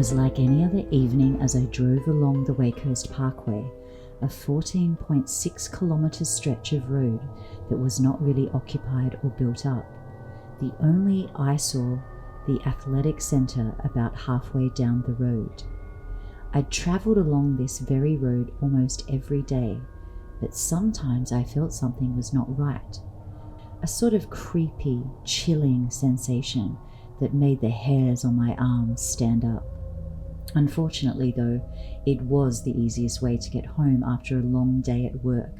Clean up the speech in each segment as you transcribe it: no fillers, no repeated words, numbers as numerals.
was like any other evening as I drove along the Wakehurst Parkway, a 14.6 kilometre stretch of road that was not really occupied or built up. The only eyesore, the athletic centre about halfway down the road. I'd travelled along this very road almost every day, but sometimes I felt something was not right. A sort of creepy, chilling sensation that made the hairs on my arms stand up. Unfortunately though, it was the easiest way to get home after a long day at work,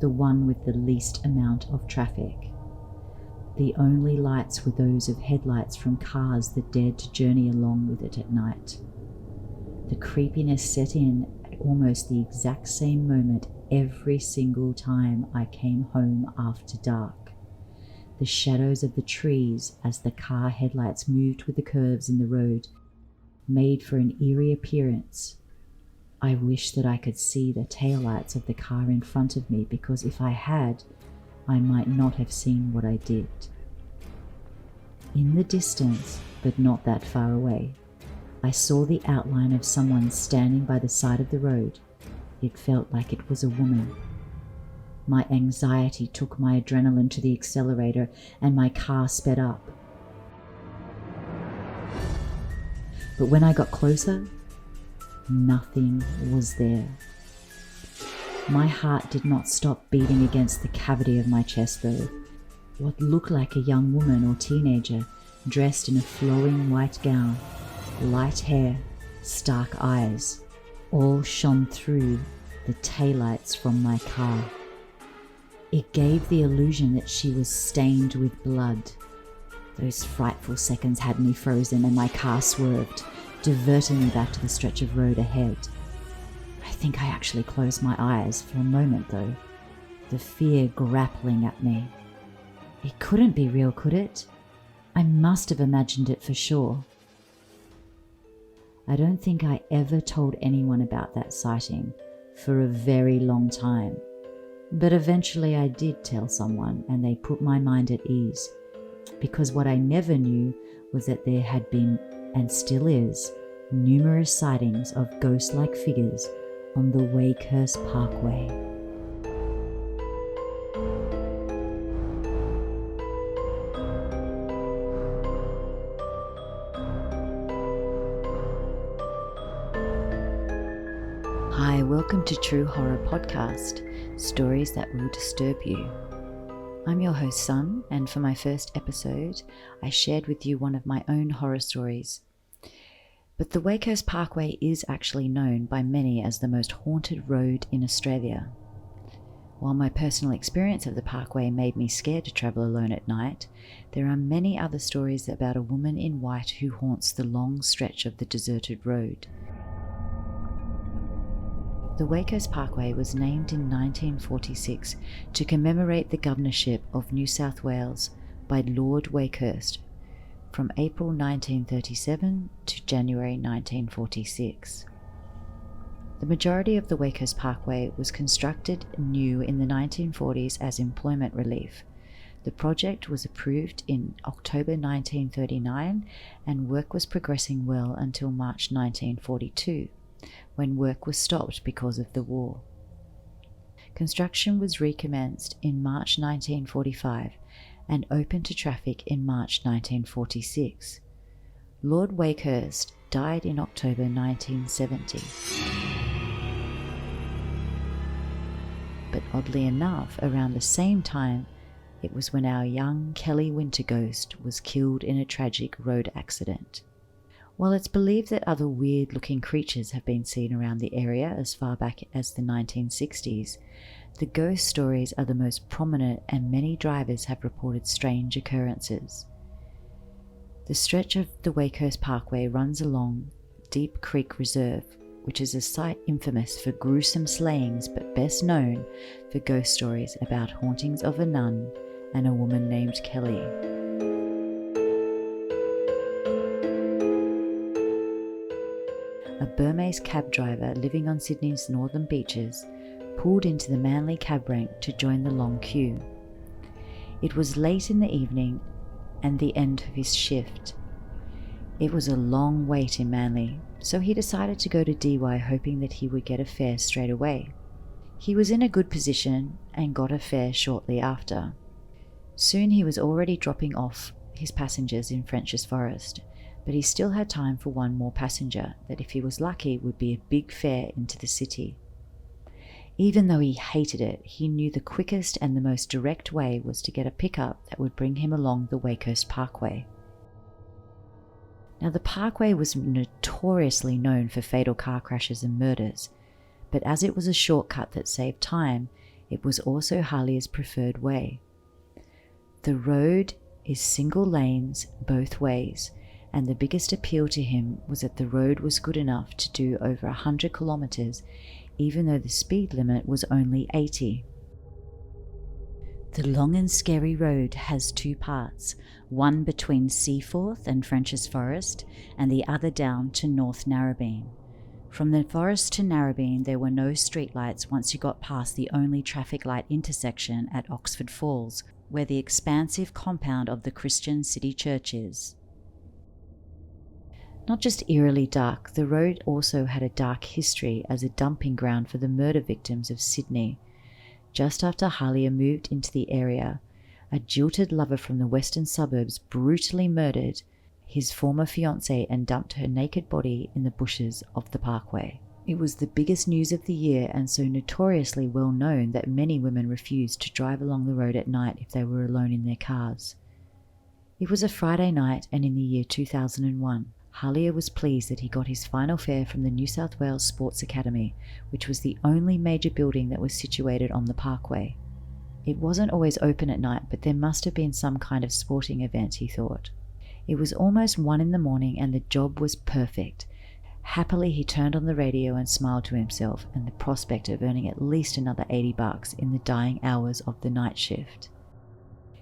the one with the least amount of traffic. The only lights were those of headlights from cars that dared to journey along with it at night. The creepiness set in at almost the exact same moment every single time I came home after dark. The shadows of the trees as the car headlights moved with the curves in the road made for an eerie appearance. I wish that I could see the taillights of the car in front of me, because if I had, I might not have seen what I did. In the distance, but not that far away, I saw the outline of someone standing by the side of the road. It felt like it was a woman. My anxiety took my adrenaline to the accelerator and my car sped up. But when I got closer, nothing was there. My heart did not stop beating against the cavity of my chest though. What looked like a young woman or teenager, dressed in a flowing white gown, light hair, stark eyes, all shone through the taillights from my car. It gave the illusion that she was stained with blood. Those frightful seconds had me frozen and my car swerved, diverting me back to the stretch of road ahead. I think I actually closed my eyes for a moment though, the fear grappling at me. It couldn't be real, could it? I must have imagined it for sure. I don't think I ever told anyone about that sighting for a very long time, but eventually I did tell someone and they put my mind at ease, because what I never knew was that there had been, and still is, numerous sightings of ghost-like figures on the Wakehurst Parkway. Hi, welcome to True Horror Podcast, stories that will disturb you. I'm your host, Sun, and for my first episode, I shared with you one of my own horror stories. But the Wakehurst Parkway is actually known by many as the most haunted road in Australia. While my personal experience of the parkway made me scared to travel alone at night, there are many other stories about a woman in white who haunts the long stretch of the deserted road. The Wakehurst Parkway was named in 1946 to commemorate the governorship of New South Wales by Lord Wakehurst from April 1937 to January 1946. The majority of the Wakehurst Parkway was constructed new in the 1940s as employment relief. The project was approved in October 1939 and work was progressing well until March 1942. When work was stopped because of the war. Construction was recommenced in March 1945 and opened to traffic in March 1946. Lord Wakehurst died in October 1970. But oddly enough, around the same time, it was when our young Kelly Winterghost was killed in a tragic road accident. While it's believed that other weird-looking creatures have been seen around the area as far back as the 1960s, the ghost stories are the most prominent and many drivers have reported strange occurrences. The stretch of the Wakehurst Parkway runs along Deep Creek Reserve, which is a site infamous for gruesome slayings but best known for ghost stories about hauntings of a nun and a woman named Kelly. A Burmese cab driver living on Sydney's northern beaches pulled into the Manly cab rank to join the long queue. It was late in the evening and the end of his shift. It was a long wait in Manly, so he decided to go to DY hoping that he would get a fare straight away. He was in a good position and got a fare shortly after. Soon he was already dropping off his passengers in French's Forest, but he still had time for one more passenger that, if he was lucky, would be a big fare into the city. Even though he hated it, he knew the quickest and the most direct way was to get a pickup that would bring him along the Wakehurst Parkway. Now, the Parkway was notoriously known for fatal car crashes and murders, but as it was a shortcut that saved time, it was also Halia's preferred way. The road is single lanes both ways, and the biggest appeal to him was that the road was good enough to do over 100 kilometers, even though the speed limit was only 80. The long and scary road has two parts, one between Seaforth and French's Forest, and the other down to North Narrabeen. From the forest to Narrabeen there were no streetlights once you got past the only traffic light intersection at Oxford Falls, where the expansive compound of the Christian City Church is. Not just eerily dark, the road also had a dark history as a dumping ground for the murder victims of Sydney. Just after Halia moved into the area, a jilted lover from the western suburbs brutally murdered his former fiancée and dumped her naked body in the bushes of the Parkway. It was the biggest news of the year, and so notoriously well known that many women refused to drive along the road at night if they were alone in their cars. It was a Friday night, and in the year 2001, Halia was pleased that he got his final fare from the New South Wales Sports Academy, which was the only major building that was situated on the Parkway. It wasn't always open at night, but there must have been some kind of sporting event, he thought. It was almost 1 a.m, and the job was perfect. Happily, he turned on the radio and smiled to himself, and the prospect of earning at least another $80 in the dying hours of the night shift.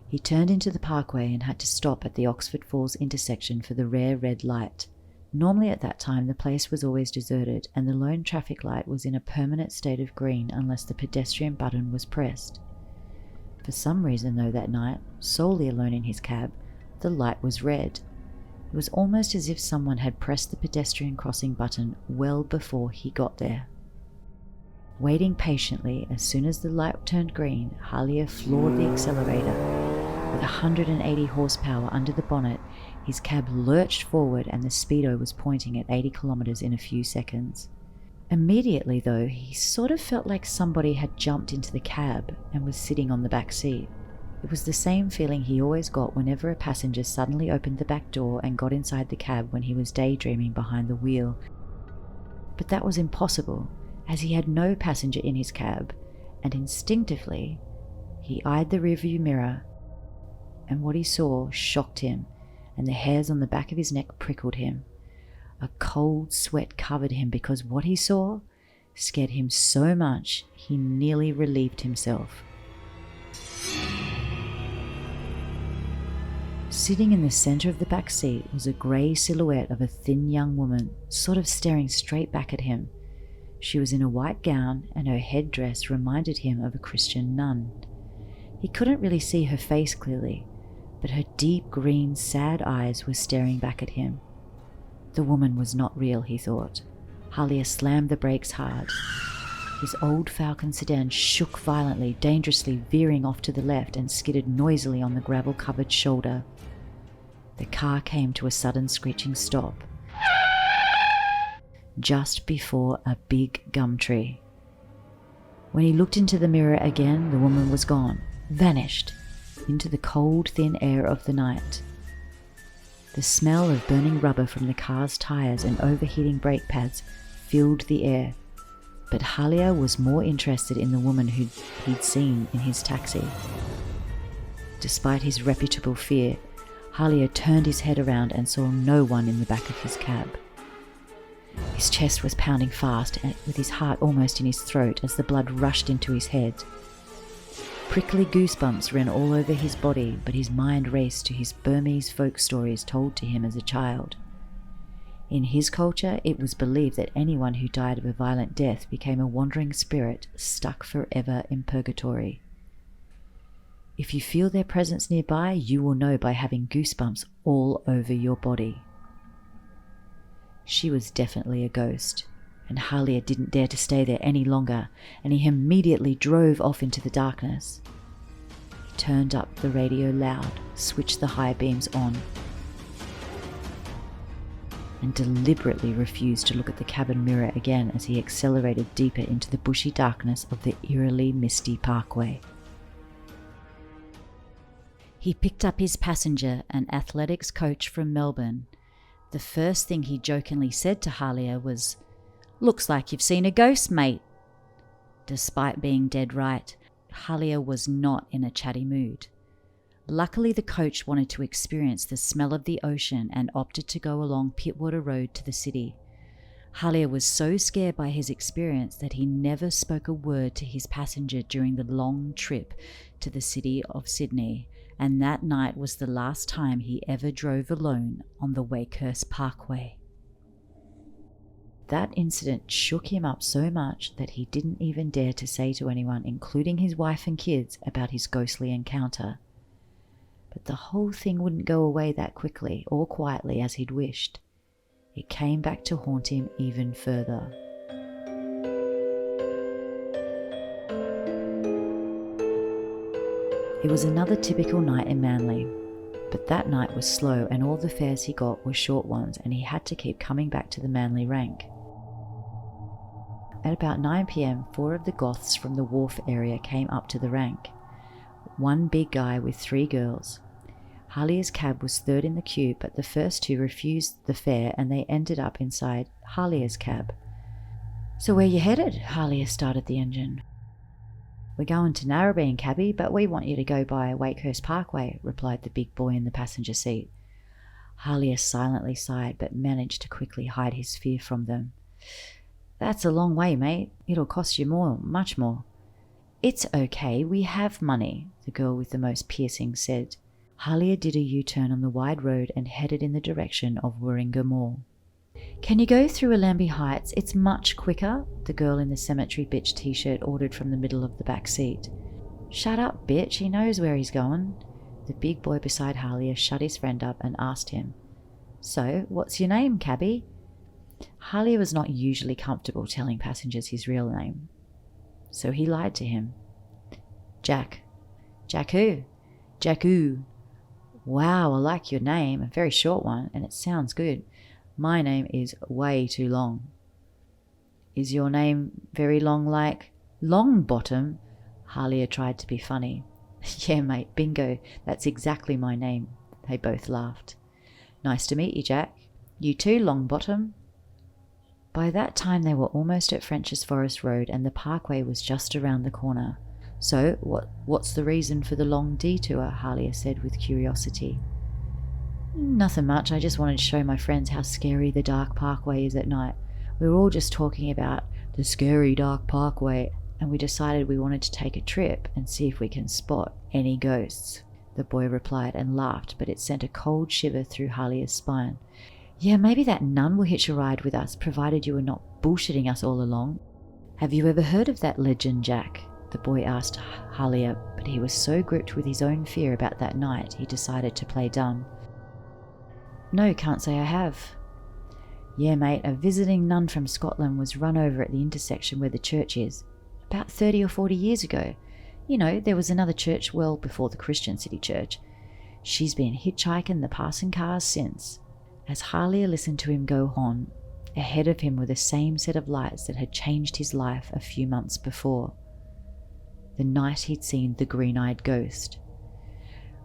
He turned into the Parkway and had to stop at the Oxford Falls intersection for the rare red light. Normally at that time the place was always deserted, and the lone traffic light was in a permanent state of green unless the pedestrian button was pressed. For some reason though, that night, solely alone in his cab, the light was red. It was almost as if someone had pressed the pedestrian crossing button well before he got there. Waiting patiently, as soon as the light turned green, Halia floored the accelerator. With 180 horsepower under the bonnet, his cab lurched forward and the speedo was pointing at 80 kilometers in a few seconds. Immediately though, he sort of felt like somebody had jumped into the cab and was sitting on the back seat. It was the same feeling he always got whenever a passenger suddenly opened the back door and got inside the cab when he was daydreaming behind the wheel. But that was impossible, as he had no passenger in his cab, and instinctively he eyed the rearview mirror, and what he saw shocked him, and the hairs on the back of his neck prickled him. A cold sweat covered him because what he saw scared him so much he nearly relieved himself. Sitting in the center of the back seat was a grey silhouette of a thin young woman, sort of staring straight back at him. She was in a white gown, and her headdress reminded him of a Christian nun. He couldn't really see her face clearly, but her deep green, sad eyes were staring back at him. The woman was not real, he thought. Halia slammed the brakes hard. His old Falcon sedan shook violently, dangerously veering off to the left, and skidded noisily on the gravel-covered shoulder. The car came to a sudden screeching stop, just before a big gum tree. When he looked into the mirror again, the woman was gone, vanished, into the cold, thin air of the night. The smell of burning rubber from the car's tires and overheating brake pads filled the air, but Halia was more interested in the woman who he'd seen in his taxi. Despite his reputable fear, Halia turned his head around and saw no one in the back of his cab. His chest was pounding fast, with his heart almost in his throat as the blood rushed into his head. Prickly goosebumps ran all over his body, but his mind raced to his Burmese folk stories told to him as a child. In his culture, it was believed that anyone who died of a violent death became a wandering spirit stuck forever in purgatory. If you feel their presence nearby, you will know by having goosebumps all over your body. She was definitely a ghost, and Halia didn't dare to stay there any longer, and he immediately drove off into the darkness. He turned up the radio loud, switched the high beams on, and deliberately refused to look at the cabin mirror again as he accelerated deeper into the bushy darkness of the eerily misty parkway. He picked up his passenger, an athletics coach from Melbourne. The first thing he jokingly said to Halia was, "Looks like you've seen a ghost, mate." Despite being dead right, Halia was not in a chatty mood. Luckily, the coach wanted to experience the smell of the ocean and opted to go along Pittwater Road to the city. Halia was so scared by his experience that he never spoke a word to his passenger during the long trip to the city of Sydney, and that night was the last time he ever drove alone on the Wakehurst Parkway. That incident shook him up so much that he didn't even dare to say to anyone, including his wife and kids, about his ghostly encounter. But the whole thing wouldn't go away that quickly or quietly as he'd wished. It came back to haunt him even further. It was another typical night in Manly, but that night was slow and all the fares he got were short ones, and he had to keep coming back to the Manly rank. At about 9 p.m, 4 of the goths from the wharf area came up to the rank. One big guy with 3 girls. Halia's cab was third in the queue, but the first 2 refused the fare and they ended up inside Halia's cab. "So where you headed?" Halia started the engine. "We're going to Narrabeen, cabby, but we want you to go by Wakehurst Parkway," replied the big boy in the passenger seat. Halia silently sighed, but managed to quickly hide his fear from them. "That's a long way, mate. It'll cost you more, much more." "It's okay, we have money," the girl with the most piercing said. Halia did a U-turn on the wide road and headed in the direction of Warringah Mall. "Can you go through Allambie Heights? It's much quicker," the girl in the cemetery bitch t-shirt ordered from the middle of the back seat. "Shut up, bitch, he knows where he's going." The big boy beside Halia shut his friend up and asked him, "So, what's your name, cabby?" Halia was not usually comfortable telling passengers his real name, so he lied to him. "Jack." "Jack who?" "Jack who." "Wow, I like your name, a very short one, and it sounds good. My name is way too long." "Is your name very long, like Longbottom?" Halia tried to be funny. "Yeah, mate, bingo, that's exactly my name." They both laughed. "Nice to meet you, Jack." "You too, Longbottom." By that time they were almost at French's Forest Road and the parkway was just around the corner. "So, what's the reason for the long detour?" Halia said with curiosity. "Nothing much, I just wanted to show my friends how scary the dark parkway is at night. We were all just talking about the scary dark parkway, and we decided we wanted to take a trip and see if we can spot any ghosts." The boy replied and laughed, but it sent a cold shiver through Halia's spine. "Yeah, maybe that nun will hitch a ride with us, provided you are not bullshitting us all along." "Have you ever heard of that legend, Jack?" the boy asked Halia, but he was so gripped with his own fear about that night he decided to play dumb. "No, can't say I have." "Yeah, mate, a visiting nun from Scotland was run over at the intersection where the church is, about 30 or 40 years ago. You know, there was another church well before the Christian City Church. She's been hitchhiking the passing cars since." As Halia listened to him go on, ahead of him were the same set of lights that had changed his life a few months before. The night he'd seen the green-eyed ghost.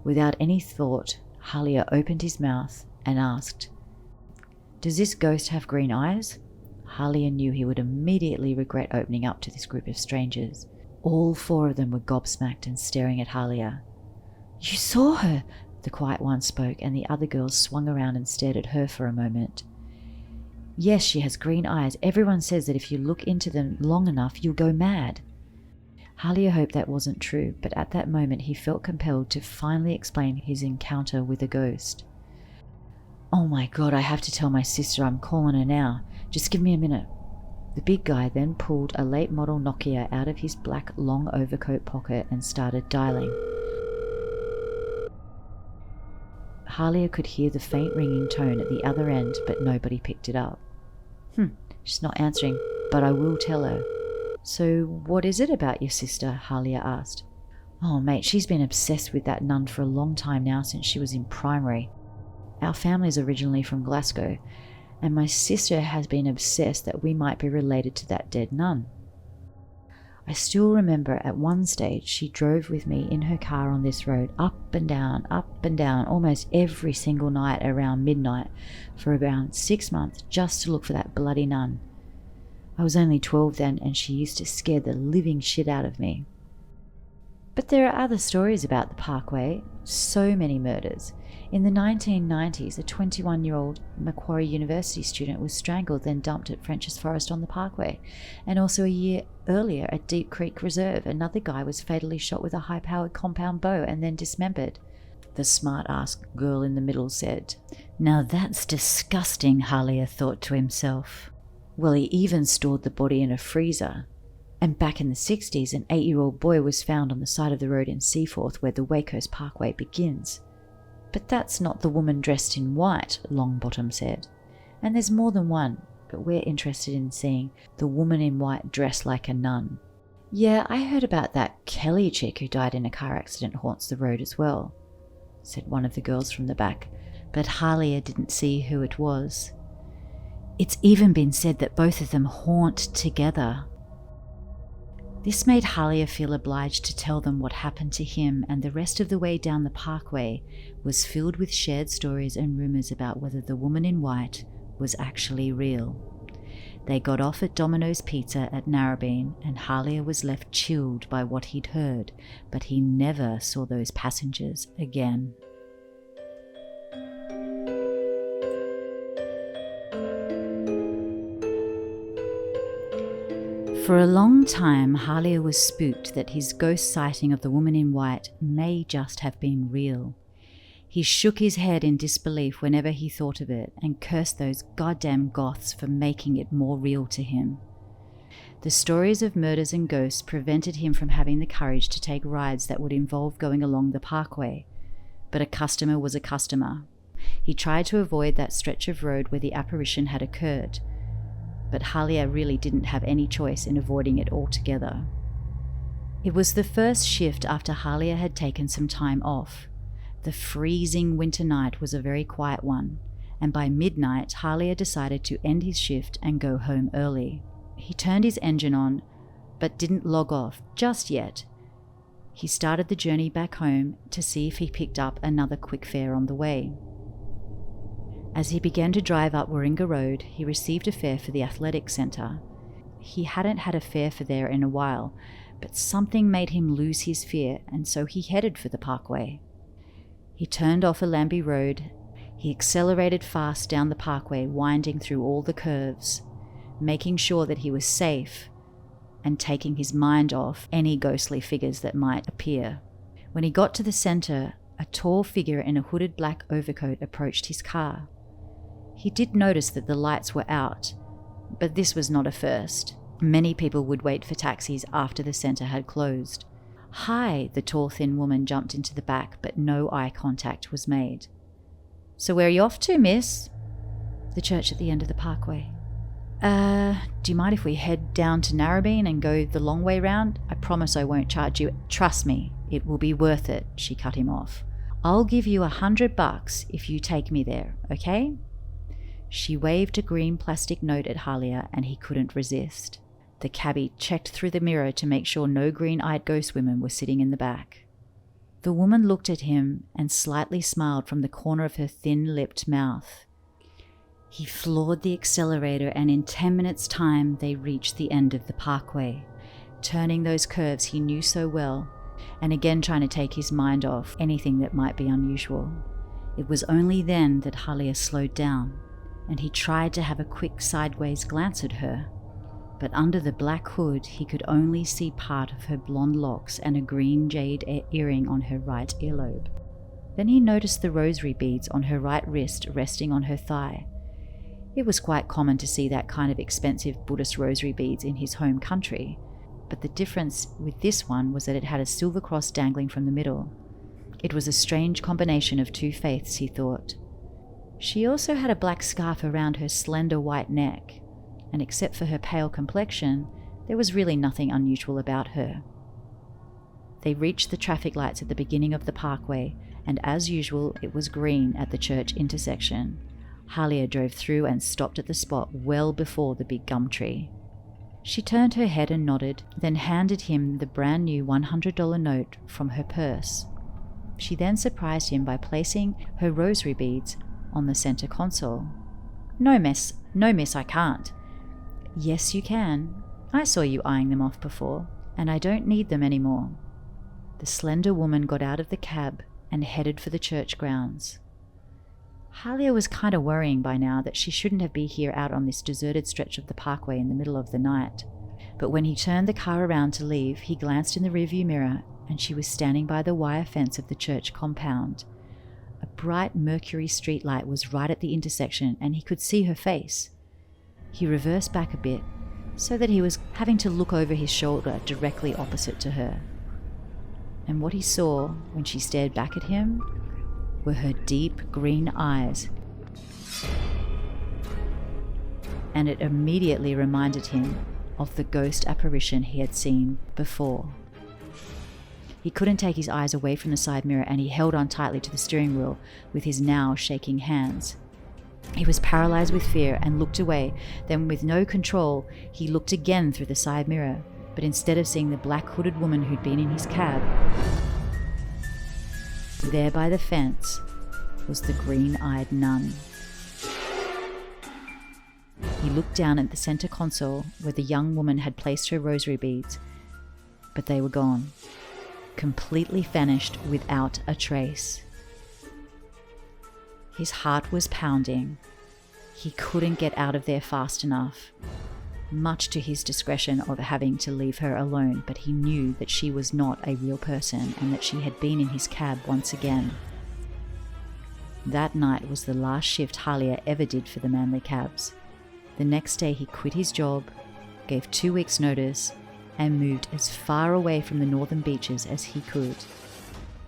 Without any thought, Halia opened his mouth and asked, "Does this ghost have green eyes?" Halia knew he would immediately regret opening up to this group of strangers. All 4 of them were gobsmacked and staring at Halia. "You saw her!" the quiet one spoke, and the other girls swung around and stared at her for a moment. "Yes, she has green eyes. Everyone says that if you look into them long enough, you'll go mad." Halia hoped that wasn't true, but at that moment he felt compelled to finally explain his encounter with a ghost. "Oh my God, I have to tell my sister. I'm calling her now. Just give me a minute." The big guy then pulled a late model Nokia out of his black long overcoat pocket and started dialing. Halia could hear the faint ringing tone at the other end, but nobody picked it up. She's not answering, but I will tell her. So what is it about your sister? Halia asked. Oh mate, she's been obsessed with that nun for a long time now, since she was in primary. Our family's originally from Glasgow, and my sister has been obsessed that we might be related to that dead nun. I still remember at one stage she drove with me in her car on this road up and down, almost every single night around midnight for around 6 months, just to look for that bloody nun. I was only 12 then, and she used to scare the living shit out of me. But there are other stories about the Parkway, so many murders. In the 1990s, a 21-year-old Macquarie University student was strangled, then dumped at French's Forest on the Parkway. And also a year earlier at Deep Creek Reserve, another guy was fatally shot with a high-powered compound bow and then dismembered. The smart-ass girl in the middle said. Now that's disgusting, Halia thought to himself. Well, he even stored the body in a freezer. And back in the 60s, an 8-year-old boy was found on the side of the road in Seaforth where the Wakehurst Parkway begins. But that's not the woman dressed in white, Longbottom said. And there's more than one, but we're interested in seeing the woman in white dressed like a nun. Yeah, I heard about that Kelly chick who died in a car accident haunts the road as well, said one of the girls from the back, but Halia didn't see who it was. It's even been said that both of them haunt together. This made Halia feel obliged to tell them what happened to him, and the rest of the way down the Parkway was filled with shared stories and rumours about whether the woman in white was actually real. They got off at Domino's Pizza at Narrabeen, and Halia was left chilled by what he'd heard, but he never saw those passengers again. For a long time, Halia was spooked that his ghost sighting of the woman in white may just have been real. He shook his head in disbelief whenever he thought of it and cursed those goddamn goths for making it more real to him. The stories of murders and ghosts prevented him from having the courage to take rides that would involve going along the Parkway. But a customer was a customer. He tried to avoid that stretch of road where the apparition had occurred, but Halia really didn't have any choice in avoiding it altogether. It was the first shift after Halia had taken some time off. The freezing winter night was a very quiet one, and by midnight Halia decided to end his shift and go home early. He turned his engine on, but didn't log off just yet. He started the journey back home to see if he picked up another quick fare on the way. As he began to drive up Warringah Road, he received a fare for the athletic centre. He hadn't had a fare for there in a while, but something made him lose his fear, and so he headed for the Parkway. He turned off a Lambie Road. He accelerated fast down the Parkway, winding through all the curves, making sure that he was safe and taking his mind off any ghostly figures that might appear. When he got to the centre, a tall figure in a hooded black overcoat approached his car. He did notice that the lights were out, but this was not a first. Many people would wait for taxis after the centre had closed. Hi, the tall thin woman jumped into the back, but no eye contact was made. So where are you off to, miss? The church at the end of the Parkway. Do you mind if we head down to Narrabeen and go the long way round? I promise I won't charge you. Trust me, it will be worth it, she cut him off. I'll give you $100 if you take me there, okay? She waved a green plastic note at Halia, and he couldn't resist. The cabbie checked through the mirror to make sure no green-eyed ghost women were sitting in the back. The woman looked at him and slightly smiled from the corner of her thin-lipped mouth. He floored the accelerator, and in 10 minutes' time they reached the end of the Parkway, turning those curves he knew so well, and again trying to take his mind off anything that might be unusual. It was only then that Halia slowed down, and he tried to have a quick sideways glance at her. But under the black hood he could only see part of her blonde locks and a green jade earring on her right earlobe. Then he noticed the rosary beads on her right wrist resting on her thigh. It was quite common to see that kind of expensive Buddhist rosary beads in his home country, but the difference with this one was that it had a silver cross dangling from the middle. It was a strange combination of two faiths, he thought. She also had a black scarf around her slender white neck. and except for her pale complexion, there was really nothing unusual about her. They reached the traffic lights at the beginning of the parkway, and as usual, it was green at the church intersection. Halia drove through and stopped at the spot well before the big gum tree. She turned her head and nodded, then handed him the brand new $100 note from her purse. She then surprised him by placing her rosary beads on the center console. No, miss, I can't." "Yes, you can. I saw you eyeing them off before, and I don't need them anymore." The slender woman got out of the cab and headed for the church grounds. Halia was kind of worrying by now that she shouldn't have been here out on this deserted stretch of the parkway in the middle of the night. But when he turned the car around to leave, he glanced in the rearview mirror and she was standing by the wire fence of the church compound. A bright mercury streetlight was right at the intersection and he could see her face. He reversed back a bit so that he was having to look over his shoulder directly opposite to her. And what he saw when she stared back at him were her deep green eyes. And it immediately reminded him of the ghost apparition he had seen before. He couldn't take his eyes away from the side mirror and he held on tightly to the steering wheel with his now shaking hands. He was paralyzed with fear and looked away. Then, with no control, he looked again through the side mirror, but instead of seeing the black hooded woman who'd been in his cab, there by the fence was the Green-Eyed Nun. He looked down at the center console where the young woman had placed her rosary beads, but they were gone, completely vanished without a trace. His heart was pounding. He couldn't get out of there fast enough, much to his discretion of having to leave her alone, but he knew that she was not a real person and that she had been in his cab once again. That night was the last shift Halia ever did for the Manly Cabs. The next day he quit his job, gave 2 weeks' notice, and moved as far away from the northern beaches as he could.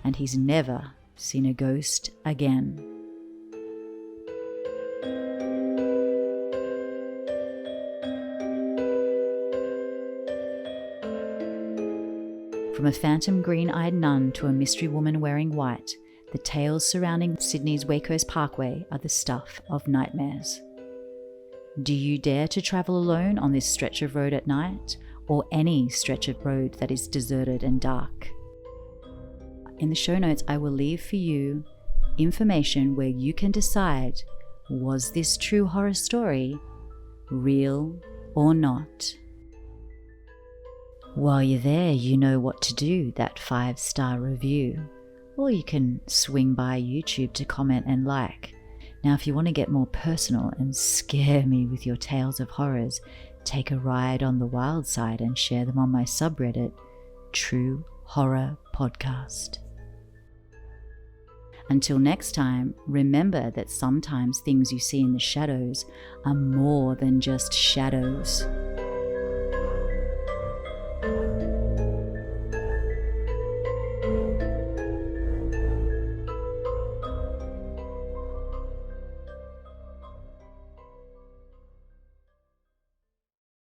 And he's never seen a ghost again. From a phantom green-eyed nun to a mystery woman wearing white, the tales surrounding Sydney's Waikhurst Parkway are the stuff of nightmares. Do you dare to travel alone on this stretch of road at night, or any stretch of road that is deserted and dark? In the show notes, I will leave for you information where you can decide, was this true horror story real or not? While you're there, you know what to do, that 5-star review. Or you can swing by YouTube to comment and like. Now, if you want to get more personal and scare me with your tales of horrors, take a ride on the wild side and share them on my subreddit, True Horror Podcast. Until next time, remember that sometimes things you see in the shadows are more than just shadows.